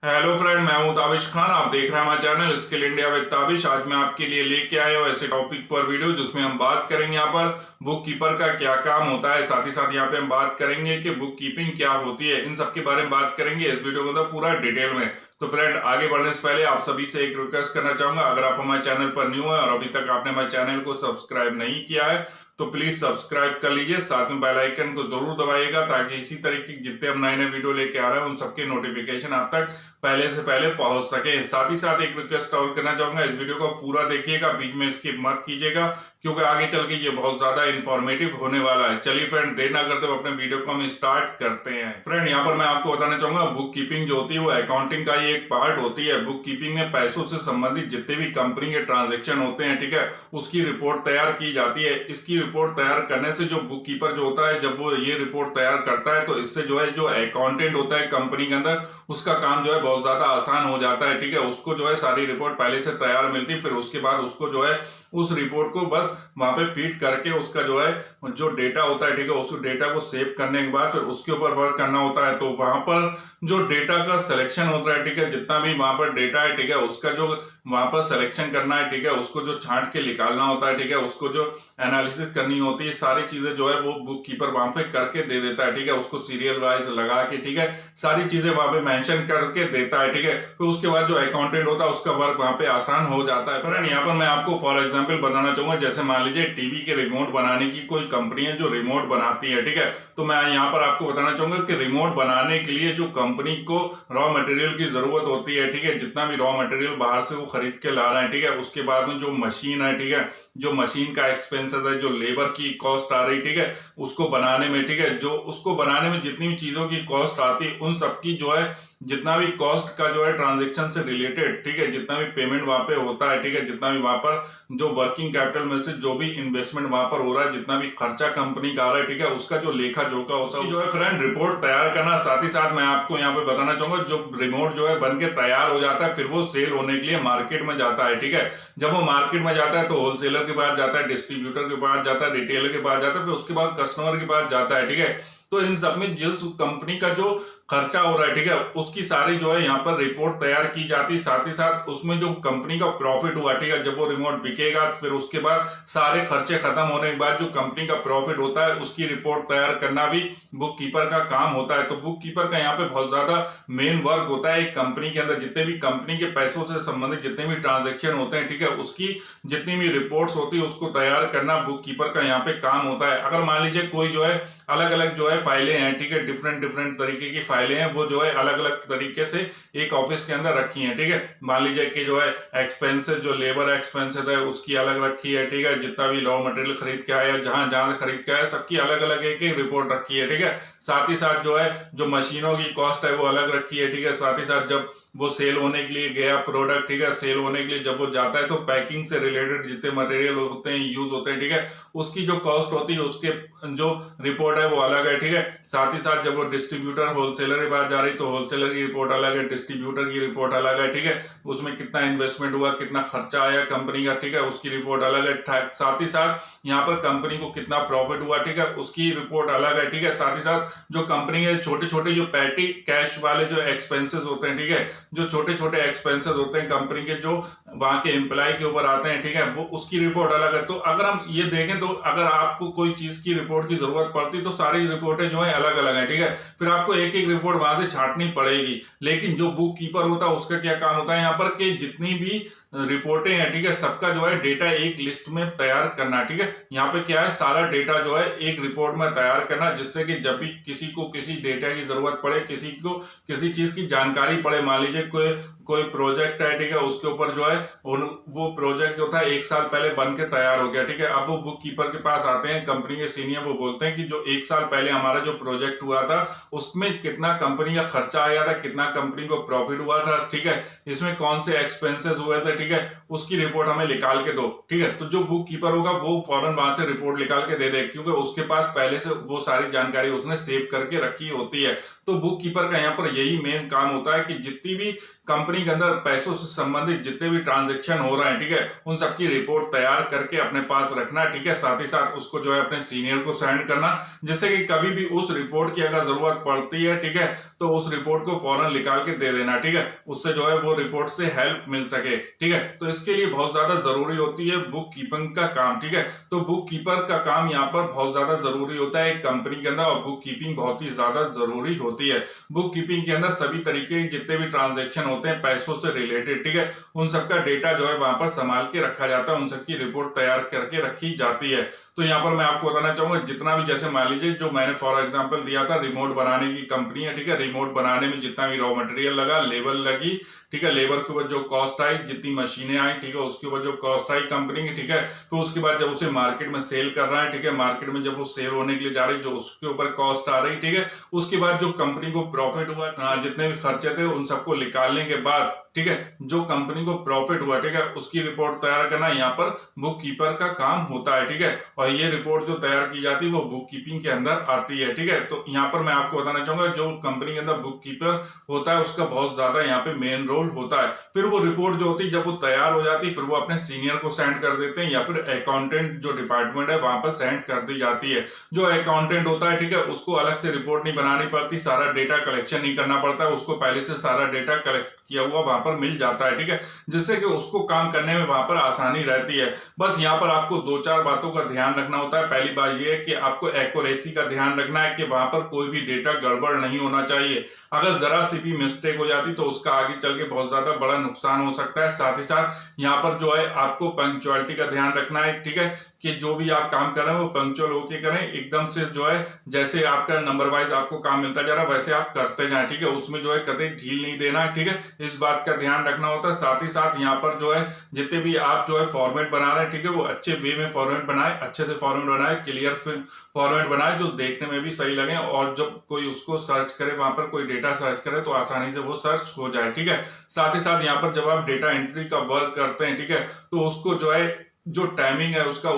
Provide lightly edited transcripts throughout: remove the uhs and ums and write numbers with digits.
Hello friend, मैं हूं ताबिश खान। आप देख रहे हैं हमारा channel skill India with Tabish. आज मैं आपके लिए लेके आया हूं ऐसे टॉपिक पर वीडियो जिसमें हम बात करेंगे यहाँ पर बुक कीपर का क्या काम होता है। साथ ही साथ यहाँ पे हम बात करेंगे कि बुक कीपिंग क्या होती है। इन सब के बारे में बात करेंगे इस वीडियो के अंदर पूरा डिटेल में। तो फ्रेंड, आगे बढ़ने से पहले आप सभी से एक रिक्वेस्ट करना चाहूंगा, अगर आप हमारे चैनल पर न्यू है और अभी तक आपने हमारे चैनल को सब्सक्राइब नहीं किया है तो प्लीज सब्सक्राइब कर लीजिए। साथ में बेल आइकन को जरूर दबाइएगा ताकि इसी तरीके की जितने हम नए नए वीडियो लेके आ रहे हैं उन सबके नोटिफिकेशन आप तक पहले से पहले पहुंच सके। साथ ही साथ एक रिक्वेस्ट और करना चाहूंगा, इस वीडियो को पूरा देखिएगा, बीच में स्किप मत कीजिएगा क्योंकि आगे चल के ये बहुत ज्यादा इंफॉर्मेटिव होने वाला है। चलिए फ्रेंड, देर ना करते हुए अपने वीडियो को हम स्टार्ट करते हैं। फ्रेंड, यहाँ पर मैं आपको बताना चाहूंगा, बुक कीपिंग जो होती है वो अकाउंटिंग का ही एक पार्ट होती है। बुक कीपिंग में पैसों से संबंधित जितने भी कंपनी के ट्रांजेक्शन होते हैं, ठीक है, उसकी रिपोर्ट तैयार की जाती है। इसकी रिपोर्ट तैयार करने से जो बुक कीपर जो होता है, जब वो ये रिपोर्ट तैयार करता है तो इससे जो है जो अकाउंटेंट होता है कंपनी के अंदर, उसका काम जो है बहुत ज्यादा आसान हो जाता है। ठीक है, उसको जो है सारी रिपोर्ट पहले से तैयार मिलती है, फिर उसके बाद उसको जो है उस रिपोर्ट को बस वहां पे फीड करके उसका जो है जो डेटा होता है, ठीक है, उस डेटा को सेव करने के बाद फिर उसके ऊपर वर्क करना होता है। तो वहां पर जो डेटा का सिलेक्शन होता है, ठीक है, जितना भी वहां पर डेटा है, ठीक है, उसका जो वहां पर सिलेक्शन करना है, ठीक है, उसको जो छांट के निकालना होता है, ठीक है, उसको जो एनालिसिस करनी होती है, सारी चीजें जो है वो बुक कीपर वहां पे करके दे देता है। ठीक है, उसको सीरियल वाइज लगा के, ठीक है, सारी चीजें वहां पे मेंशन करके देता है। ठीक है, तो उसके बाद जो अकाउंटेंट होता है उसका वर्क वहां पे आसान हो जाता है। फ्रेंड, यहाँ पर मैं आपको फॉर एग्जांपल बताना चाहूंगा, जैसे मान लीजिए टीवी के रिमोट बनाने की कोई कंपनी है जो रिमोट बनाती है, ठीक है, तो मैं यहाँ पर आपको बताना चाहूंगा कि रिमोट बनाने के लिए जो कंपनी को रॉ मटेरियल की जरूरत होती है, ठीक है, जितना भी रॉ मटेरियल बाहर से वो खरीद के ला रहे हैं, ठीक है, उसके बाद में जो मशीन है, ठीक है, जो मशीन का एक्सपेंसेस है, जो लेबर की कॉस्ट आ रही, ठीक है, उसको बनाने में, ठीक है, जो उसको बनाने में जितनी भी चीजों की कॉस्ट आती है उन सबकी जो है जितना भी कॉस्ट का जो है ट्रांजेक्शन से रिलेटेड, ठीक है, जितना भी पेमेंट वहां पे होता है, ठीक है, जितना भी वहां पर जो वर्किंग कैपिटल में से जो भी इन्वेस्टमेंट वहां पर हो रहा है, जितना भी खर्चा कंपनी का आ रहा है, ठीक है, उसका जो लेखा जोखा होता है जो है फ्रेंड रिपोर्ट तैयार करना। साथ ही साथ मैं आपको यहाँ पे बताना चाहूंगा, जो रिमोट जो है बन के तैयार हो जाता है फिर वो सेल होने के लिए मार्केट में जाता है। ठीक है, जब वो मार्केट में जाता है तो होलसेलर के पास जाता है, डिस्ट्रीब्यूटर के पास जाता है, रिटेलर के पास जाता है, फिर उसके बाद कस्टमर के पास जाता है। ठीक है, तो इन सब में जिस कंपनी का जो खर्चा हो रहा है, ठीक है, उसकी सारी जो है यहाँ पर रिपोर्ट तैयार की जाती है। साथ ही साथ उसमें जो कंपनी का प्रॉफिट हुआ, ठीक है, जब वो रिमोट बिकेगा फिर उसके बाद सारे खर्चे खत्म होने के बाद जो कंपनी का प्रॉफिट होता है उसकी रिपोर्ट तैयार करना भी बुक कीपर का काम होता है। तो बुक कीपर का यहाँ पे बहुत ज्यादा मेन वर्क होता है एक कंपनी के अंदर। जितने भी कंपनी के पैसों से संबंधित जितने भी ट्रांजेक्शन होते हैं, ठीक है, उसकी जितनी भी रिपोर्ट्स होती है उसको तैयार करना बुक कीपर का यहाँ पे काम होता है। अगर मान लीजिए कोई जो है अलग अलग जो है फाइलें हैं, ठीक है, डिफरेंट डिफरेंट तरीके की फाइलें हैं, वो जो है अलग अलग तरीके से एक ऑफिस के अंदर रखी हैं, ठीक है, मान लीजिए कि जो है एक्सपेंसेस, जो लेबर एक्सपेंसेस है उसकी अलग रखी है, ठीक है, जितना भी रॉ मटेरियल खरीद के आया, जहां जहां खरीद के आया, सबकी अलग अलग एक एक रिपोर्ट रखी है। ठीक है, साथ ही साथ जो है जो मशीनों की कॉस्ट है वो अलग रखी है। ठीक है, साथ ही साथ जब वो सेल होने के लिए गया प्रोडक्ट, ठीक है, सेल होने के लिए जब वो जाता है तो पैकिंग से रिलेटेड जितने मटेरियल होते हैं यूज होते हैं, ठीक है, उसकी जो कॉस्ट होती है उसके जो रिपोर्ट है वो अलग है। ठीक है, साथ ही साथ जब वो डिस्ट्रीब्यूटर होलसेलर के पास जा रही तो होलसेलर की रिपोर्ट अलग है, डिस्ट्रीब्यूटर की रिपोर्ट अलग है। ठीक है, उसमें कितना इन्वेस्टमेंट हुआ, कितना खर्चा आया कंपनी का, ठीक है, उसकी रिपोर्ट अलग है। साथ ही साथ यहाँ पर कंपनी को कितना प्रॉफिट हुआ, ठीक है, उसकी रिपोर्ट अलग है। ठीक है, साथ ही साथ जो कंपनी के छोटे छोटे जो पैटी कैश वाले जो एक्सपेंसेस होते हैं, ठीक है, जो छोटे छोटे एक्सपेंसेस होते हैं कंपनी के जो वहां के एम्प्लॉय के ऊपर आते हैं, ठीक है, वो उसकी रिपोर्ट अलग है। तो अगर हम ये देखें तो अगर आपको कोई चीज की रिपोर्ट की जरूरत पड़ती तो सारी रिपोर्टें जो है अलग अलग है। ठीक है, फिर आपको एक एक रिपोर्ट वहां से छांटनी पड़ेगी। लेकिन जो बुक कीपर होता है उसका क्या काम होता है यहाँ पर कि जितनी भी रिपोर्टें हैं, ठीक है, सबका जो है डेटा एक लिस्ट में तैयार करना। ठीक है, यहाँ पे क्या है, सारा डेटा जो है एक रिपोर्ट में तैयार करना, जिससे कि जब भी किसी को किसी डेटा की जरूरत पड़े, किसी को किसी चीज की जानकारी पड़े, मान लीजिए कोई कोई प्रोजेक्ट है, ठीक है, उसके ऊपर जो है वो प्रोजेक्ट जो था 1 साल पहले बन के तैयार हो गया। ठीक है, अब वो बुक कीपर के पास आते हैं कंपनी के सीनियर, वो बोलते हैं कि जो 1 साल पहले हमारा जो प्रोजेक्ट हुआ था उसमें कितना कंपनी का खर्चा आया था, कितना कंपनी को प्रॉफिट हुआ था, ठीक है, इसमें कौन से एक्सपेंसेस हुए थे, ठीक ठीक है, उसकी रिपोर्ट हमें निकाल के दो, ठीक है। तो जो बुक कीपर होगा वो फौरन वहां से रिपोर्ट निकाल के दे दे, क्योंकि उसके पास पहले से वो सारी जानकारी उसने सेव करके रखी होती है। तो बुक कीपर का यहाँ पर यही मेन काम होता है कि जितनी भी कंपनी के अंदर पैसों से संबंधित जितने भी ट्रांजेक्शन हो रहे हैं, ठीक है, उन सबकी रिपोर्ट तैयार करके अपने पास रखना, ठीक है। साथ ही साथ उसको जो है अपने सीनियर को सेंड करना, जिससे कि कभी भी उस रिपोर्ट की अगर जरूरत पड़ती है, ठीक है, तो उस रिपोर्ट को फौरन निकाल के दे देना, ठीक है, उससे जो है वो रिपोर्ट से हेल्प मिल सके, ठीक है। तो इसके लिए बहुत ज्यादा जरूरी होती है बुक कीपिंग का काम, ठीक है। तो बुक कीपर का काम यहाँ पर बहुत ज्यादा जरूरी होता है एक कंपनी के अंदर, और बुक कीपिंग बहुत ही ज्यादा जरूरी होती है। बुक कीपिंग के अंदर सभी तरीके के जितने भी ट्रांजेक्शन होते हैं पैसों से रिलेटेड, ठीक है, उन सबका डेटा जो है वहां पर संभाल के रखा जाता है, उन सबकी रिपोर्ट तैयार करके रखी जाती है। तो यहाँ पर मैं आपको बताना चाहूंगा, जितना भी, जैसे मान लीजिए जो मैंने फॉर एग्जांपल दिया था, रिमोट बनाने की कंपनी है, ठीक है, रिमोट बनाने में जितना भी रॉ मटेरियल लगा, लेबर लगी, ठीक है, लेबर के ऊपर जो कॉस्ट आई, जितनी मशीनें आई, ठीक है, उसके ऊपर जो कॉस्ट आई कंपनी की, ठीक है, तो उसके बाद जब उसे मार्केट में सेल कर रहा है, ठीक है, मार्केट में जब वो सेल होने के लिए जा रही, जो उसके ऊपर कॉस्ट आ रही, ठीक है, उसके बाद जो कंपनी को प्रॉफिट हुआ, जितने भी खर्चे थे उन सबको निकालने के बाद, ठीक है, जो कंपनी को प्रॉफिट हुआ, ठीक है, उसकी रिपोर्ट तैयार करना यहाँ पर बुक कीपर का काम होता है, ठीक है। और ये रिपोर्ट जो तैयार की जाती है वो बुक कीपिंग के अंदर आती है, ठीक है। तो यहाँ पर मैं आपको बताना चाहूंगा, जो कंपनी के अंदर बुक कीपर होता है उसका बहुत ज्यादा यहाँ पे मेन रोल होता है। फिर वो रिपोर्ट जो होती है जब वो तैयार हो जाती है, फिर वो अपने सीनियर को सेंड कर देते हैं, या फिर अकाउंटेंट जो डिपार्टमेंट है वहां पर सेंड कर दी जाती है। जो अकाउंटेंट होता है, ठीक है, उसको अलग से रिपोर्ट नहीं बनानी पड़ती, सारा डेटा कलेक्शन नहीं करना पड़ता है, उसको पहले से सारा डेटा कलेक्ट किया हुआ वहां पर मिल जाता है, ठीक है, जिससे कि उसको काम करने में वहां पर आसानी रहती है। बस यहाँ पर आपको दो चार बातों का ध्यान रखना होता है। पहली बात यह है कि आपको एक्यूरेसी का ध्यान रखना है कि वहां पर कोई भी डेटा गड़बड़ नहीं होना चाहिए। अगर जरा सी भी मिस्टेक हो जाती तो उसका आगे चल के बहुत ज्यादा बड़ा नुकसान हो सकता है। साथ ही साथ यहाँ पर जो है आपको पंक्चुअलिटी का ध्यान रखना है, ठीक है, कि जो भी आप काम कर रहे हैं वो पंक्चुअल होके करें, एकदम से जो है जैसे आपका नंबर वाइज आपको काम मिलता जा रहा है वैसे आप करते जाएं, ठीक है, उसमें जो है कतई ढील नहीं देना है, ठीक है, इस बात का ध्यान रखना होता है। साथ ही साथ यहाँ पर जो है जितने भी आप जो है फॉर्मेट बना रहे हैं, ठीक है, वो अच्छे वे में फॉर्मेट बनाए, अच्छे से फॉर्मेट बनाए, क्लियर फॉर्मेट बनाए, जो देखने में भी सही लगे, और जब कोई उसको सर्च करे, वहां पर कोई डेटा सर्च करे तो आसानी से वो सर्च हो जाए, ठीक है। साथ ही साथ यहाँ पर जब आप डेटा एंट्री का वर्क करते हैं, ठीक है, तो उसको जो है जो टाइमिंग है उसका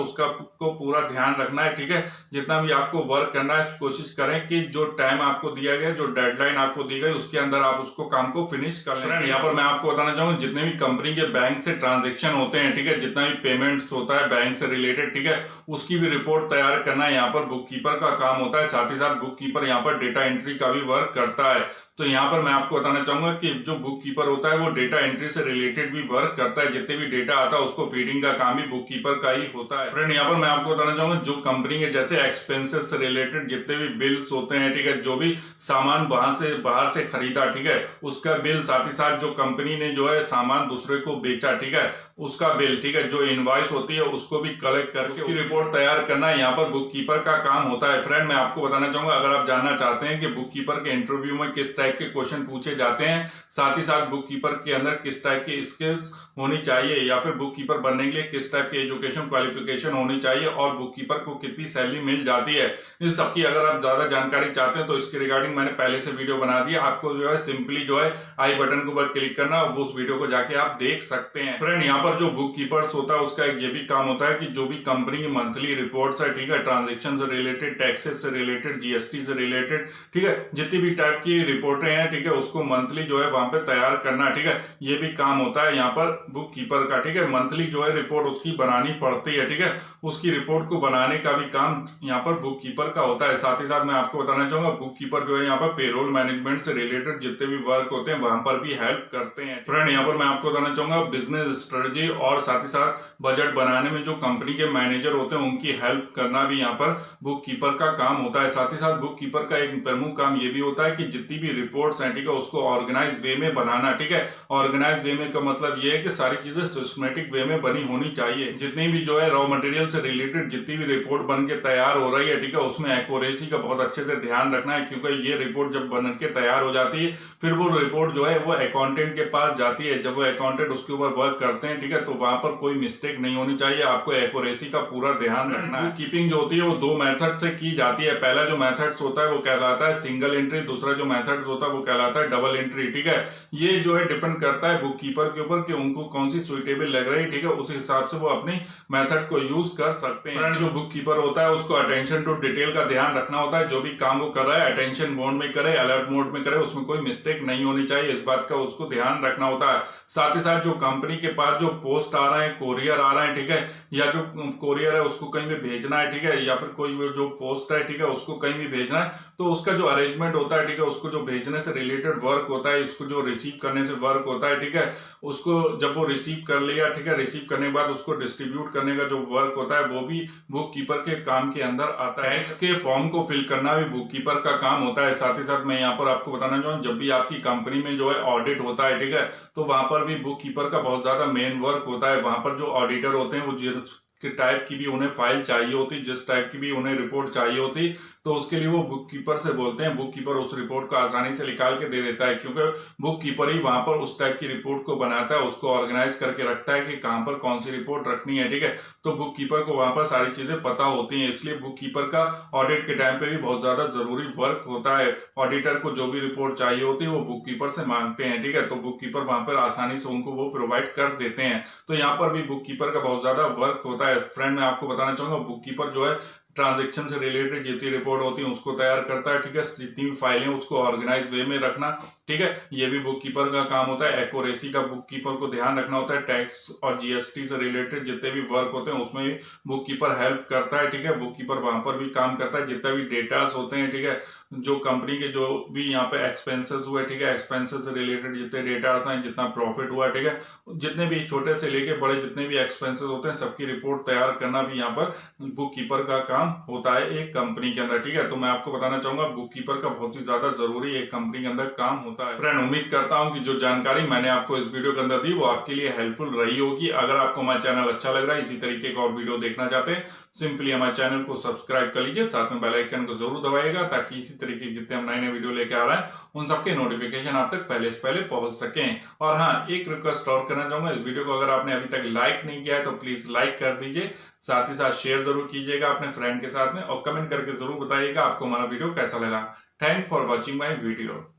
को पूरा ध्यान रखना है, ठीक है। जितना भी आपको वर्क करना है कोशिश करें कि जो टाइम आपको दिया गया, जो डेडलाइन आपको दी गई, उसके अंदर आप उसको काम को फिनिश कर लें। यहाँ पर मैं आपको बताना चाहूंगा, जितने भी कंपनी के बैंक से ट्रांजेक्शन होते हैं, ठीक है, जितना भी पेमेंट्स होता है बैंक से रिलेटेड, ठीक है, उसकी भी रिपोर्ट तैयार करना यहाँ पर बुक कीपर का काम होता है। साथ ही साथ बुक कीपर यहाँ पर डेटा एंट्री का भी वर्क करता है। तो यहाँ पर मैं आपको बताना चाहूंगा कि जो बुक कीपर होता है वो डेटा एंट्री से रिलेटेड भी वर्क करता है, जितने भी डेटा आता है उसको फीडिंग का काम भी बुक कीपर का ही होता है। फ्रेंड, यहाँ पर मैं आपको बताना चाहूंगा, जो कंपनी के जैसे एक्सपेंसेस से रिलेटेड जितने भी बिल्स होते हैं, ठीक है, जो भी सामान बाहर से खरीदा, ठीक है, उसका बिल, साथ ही साथ जो कंपनी ने जो है सामान दूसरे को बेचा, ठीक है, उसका बिल, ठीक है, जो इनवॉइस होती है उसको भी कलेक्ट करके उसकी रिपोर्ट तैयार करना यहाँ पर बुक कीपर का काम होता है। फ्रेंड, मैं आपको बताना चाहूंगा, अगर आप जानना चाहते हैं कि बुक कीपर के इंटरव्यू में किस टाइप के क्वेश्चन पूछे जाते हैं, साथ ही साथ बुक कीपर के अंदर किस टाइप की स्किल्स होनी चाहिए, या फिर बुक कीपर बनने के लिए किस टाइप की एजुकेशन क्वालिफिकेशन होनी चाहिए, और बुक कीपर को कितनी सैलरी मिल जाती है, इस सबकी अगर आप ज्यादा जानकारी चाहते हैं तो इसके रिगार्डिंग मैंने पहले से वीडियो बना दिया। आपको जो है सिंपली जो है आई बटन के ऊपर क्लिक करना, वो उस वीडियो को जाके आप देख सकते हैं। फ्रेंड, यहाँ पर जो बुक कीपर्स होता है उसका एक ये भी काम होता है कि जो भी कंपनी की मंथली रिपोर्ट्स है, ठीक है, ट्रांजेक्शन से रिलेटेड, टैक्सेस से रिलेटेड, जीएसटी से रिलेटेड, ठीक है, जितनी भी टाइप की रिपोर्टें हैं, ठीक है, उसको मंथली जो है वहां पे तैयार करना, ठीक है, ये भी काम होता है यहाँ पर बुक कीपर का, ठीक है। मंथली जो है रिपोर्ट उसकी बनानी पड़ती है, ठीक है, उसकी रिपोर्ट को बनाने का भी काम यहाँ पर बुक कीपर का होता है। साथ ही साथ मैं आपको बताना चाहूंगा, बुक कीपर जो है यहाँ पर पेरोल मैनेजमेंट से रिलेटेड जितने भी वर्क होते हैं वहां पर भी हेल्प करते हैं। फ्रेंड, यहाँ पर मैं आपको बताना चाहूंगा, बिजनेस स्ट्रेटजी और साथ ही साथ बजट बनाने में जो कंपनी के मैनेजर होते हैं उनकी हेल्प करना भी यहाँ पर बुक कीपर का काम होता है। साथ ही साथ बुक कीपर का एक प्रमुख काम ये भी होता है कि जितनी भी रिपोर्ट्स हैं, ठीक है, उसको ऑर्गेनाइज वे में बनाना, ठीक है। ऑर्गेनाइज वे में का मतलब ये है कि सारी चीजें सिस्टमेटिक वे में बनी होनी चाहिए, चाहिए। जितनी भी जो है रॉ मटेरियल से रिलेटेड जितनी भी रिपोर्ट बन के तैयार हो रही है, ठीक है, उसमें एक्यूरेसी का बहुत अच्छे से ध्यान रखना है, क्योंकि ये रिपोर्ट जब बन के तैयार हो जाती है फिर वो रिपोर्ट जो है वो अकाउंटेंट के पास जाती है। जब वो अकाउंटेंट उसके ऊपर वर्क करते हैं, ठीक है, तो वहां पर कोई मिस्टेक नहीं होनी चाहिए। आपको एक्यूरेसी का पूरा ध्यान रखना है। बुक कीपिंग जो होती है वो दो मेथड से की जाती है। पहला जो मेथड्स होता है वो कहलाता है सिंगल एंट्री, दूसरा जो मेथड्स होता है वो कहलाता है डबल एंट्री, ठीक है। ये जो है डिपेंड करता है बुक कीपर के ऊपर कि उनको कौन सी सुइटेबल लग रही है, ठीक है, उस हिसाब से वो अपनी मेथड को यूज कर सकते हैं। जो बुक कीपर होता है उसको अटेंशन टू डिटेल का ध्यान रखना होता है। जो भी काम वो कर रहा है अटेंशन मोड में करे, अलर्ट मोड में करे, उसमें कोई मिस्टेक नहीं होनी चाहिए, इस बात का उसको ध्यान रखना होता है। साथ ही साथ जो कंपनी के पास जो पोस्ट आ रहे हैं, कोरियर आ रहे हैं, ठीक है, या जो कोरियर है उसको कहीं भी भेजना है, ठीक है, या फिर कोई जो पोस्ट है, ठीक है, उसको कहीं भी भेजना है, तो उसका जो अरेंजमेंट होता है, ठीक है, उसको जो भेजने से रिलेटेड वर्क होता है, इसको जो रिसीव करने से वर्क होता है, ठीक है, उसको जब वो रिसीव कर लिया, ठीक है, रिसीव करने के बाद उसको डिस्ट्रीब्यूट करने का जो वर्क होता है वो भी बुक कीपर के काम के अंदर आता है। टैक्स के फॉर्म को फिल करना भी बुक कीपर का काम होता है। साथ ही साथ मैं यहाँ पर आपको बताना चाहूँ, जब भी आपकी कंपनी में जो है ऑडिट होता है, ठीक है, तो वहां पर भी बुक कीपर का बहुत ज्यादा मेन वर्क होता है। वहां पर जो ऑडिटर होते हैं वो जिस टाइप की भी उन्हें फाइल चाहिए होती, जिस टाइप की भी उन्हें रिपोर्ट चाहिए होती, तो उसके लिए वो बुक कीपर से बोलते हैं। बुक कीपर उस रिपोर्ट को आसानी से निकाल के दे देता है, क्योंकि बुक कीपर ही वहां पर उस टाइप की रिपोर्ट को बनाता है, उसको ऑर्गेनाइज करके रखता है कि कहां पर कौन सी रिपोर्ट रखनी है, ठीक है। तो बुक कीपर को वहां पर सारी चीजें पता होती हैं, इसलिए बुक कीपर का ऑडिट के टाइम पे भी बहुत ज्यादा जरूरी वर्क होता है। ऑडिटर को जो भी रिपोर्ट चाहिए होती है वो बुक कीपर से मांगते हैं, ठीक है, तो बुक कीपर वहां पर आसानी से उनको वो प्रोवाइड कर देते हैं। तो यहाँ पर भी बुक कीपर का बहुत ज्यादा वर्क होता है। फ्रेंड, मैं आपको बताना चाहूंगा, बुक कीपर जो है ट्रांजैक्शन से रिलेटेड जितनी रिपोर्ट होती है उसको तैयार करता है, ठीक है, जितनी भी फाइलें उसको ऑर्गेनाइज वे में रखना, ठीक है, ये भी बुक कीपर का काम होता है। एक्यूरेसी का बुक कीपर को ध्यान रखना होता है। टैक्स और जीएसटी से रिलेटेड जितने भी वर्क होते हैं उसमें भी बुक कीपर हेल्प करता है, ठीक है, बुक कीपर वहां पर भी काम करता है। जितने भी डेटास होते हैं, ठीक है, जो कंपनी के जो भी यहाँ पे एक्सपेंसेस हुए, ठीक है, एक्सपेंसेस से रिलेटेड जितने डेटास हैं, जितना प्रॉफिट हुआ, ठीक है, जितने भी छोटे से लेके बड़े जितने भी एक्सपेंसेस होते हैं सबकी रिपोर्ट तैयार करना भी यहाँ पर बुक कीपर का काम होता है एक कंपनी के अंदर, ठीक है। तो मैं आपको बताना चाहूंगा बुक कीपर का बहुत ही ज्यादा जरूरी एक कंपनी के अंदर काम होता है। फ्रेंड, उम्मीद करता हूं कि जो जानकारी मैंने आपको इस वीडियो के अंदर दी वो आपके लिए हेल्पफुल रही होगी। अगर आपको हमारा चैनल अच्छा लग रहा है, इसी तरीके का और वीडियो देखना चाहते हैं, सिंपली हमारे चैनल को सब्सक्राइब कर लीजिए, साथ में बेल आइकन को जरूर दबाइएगा, ताकि इसी तरीके के जितने हम नए नए वीडियो लेके आ रहे हैं उन सबके नोटिफिकेशन आप तक पहले से पहले पहुंच सकें। और हाँ, एक रिक्वेस्ट और करना चाहूंगा, इस वीडियो को अगर आपने अभी तक लाइक नहीं किया है तो प्लीज लाइक कर दीजिए, साथ ही साथ शेयर जरूर कीजिएगा अपने फ्रेंड के साथ में, और कमेंट करके जरूर बताइएगा आपको हमारा वीडियो कैसा लगा। Thank for watching my video.